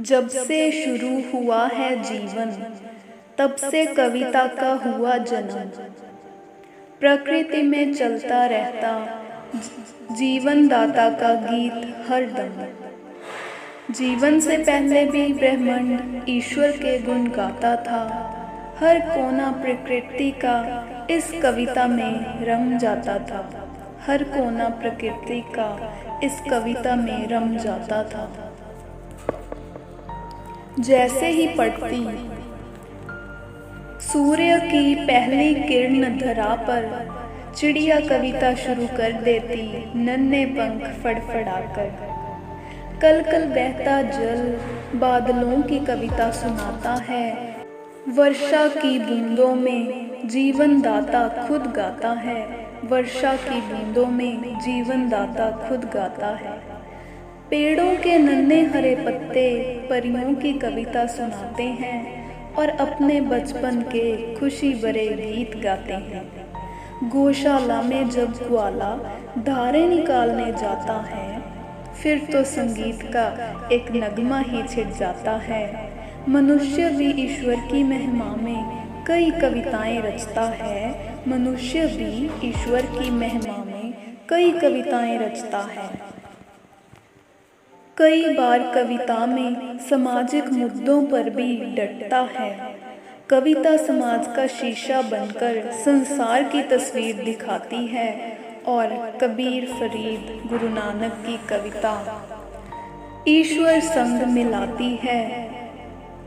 जब से शुरू हुआ है जीवन, तब से कविता का हुआ जन्म। प्रकृति में चलता रहता जीवन दाता का गीत हर दम। जीवन से पहले भी ब्रह्मांड ईश्वर के गुण गाता था। हर कोना प्रकृति का इस कविता में रम जाता था। हर कोना प्रकृति का इस कविता में रम जाता था। जैसे ही पड़ती सूर्य की पहली किरण धरा पर, चिड़िया कविता शुरू कर देती नन्हे पंख फड़फड़ाकर। कल कल बहता जल बादलों की कविता सुनाता है। वर्षा की बूंदों में जीवन दाता खुद गाता है। वर्षा की बूंदों में जीवन दाता खुद गाता है। पेड़ों के नन्हे हरे पत्ते परियों की कविता सुनाते हैं और अपने बचपन के खुशी भरे गीत गाते हैं। गौशाला में जब ग्वाला धारें निकालने जाता है, फिर तो संगीत का एक नगमा ही छिड़ जाता है। मनुष्य भी ईश्वर की महिमा में कई कविताएं रचता है। मनुष्य भी ईश्वर की महिमा में कई कविताएं रचता है। कई बार कविता में सामाजिक मुद्दों पर भी डटता है। कविता समाज का शीशा बनकर संसार की तस्वीर दिखाती है। और कबीर फरीद गुरु नानक की कविता ईश्वर संग मिलाती है।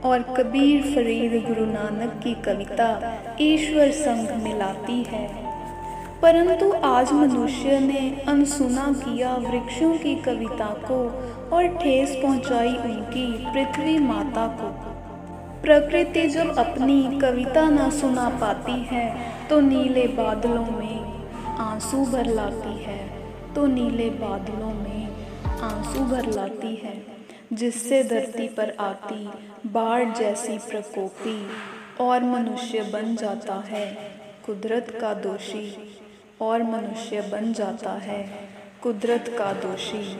और कबीर फरीद गुरु नानक की कविता ईश्वर संग मिलाती है। परंतु आज मनुष्य ने अनसुना किया वृक्षों की कविता को और ठेस पहुंचाई उनकी पृथ्वी माता को। प्रकृति जब अपनी कविता ना सुना पाती है, तो नीले बादलों में आंसू भर लाती है। तो नीले बादलों में आंसू भर लाती है, जिससे धरती पर आती बाढ़ जैसी प्रकोपी। और मनुष्य बन जाता है कुदरत का दोषी। और मनुष्य बन जाता है कुदरत का दोषी।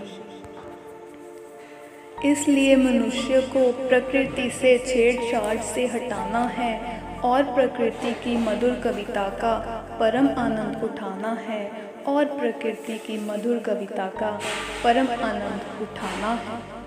इसलिए मनुष्य को प्रकृति से छेड़छाड़ से हटाना है और प्रकृति की मधुर कविता का परम आनंद उठाना है। और प्रकृति की मधुर कविता का परम आनंद उठाना है।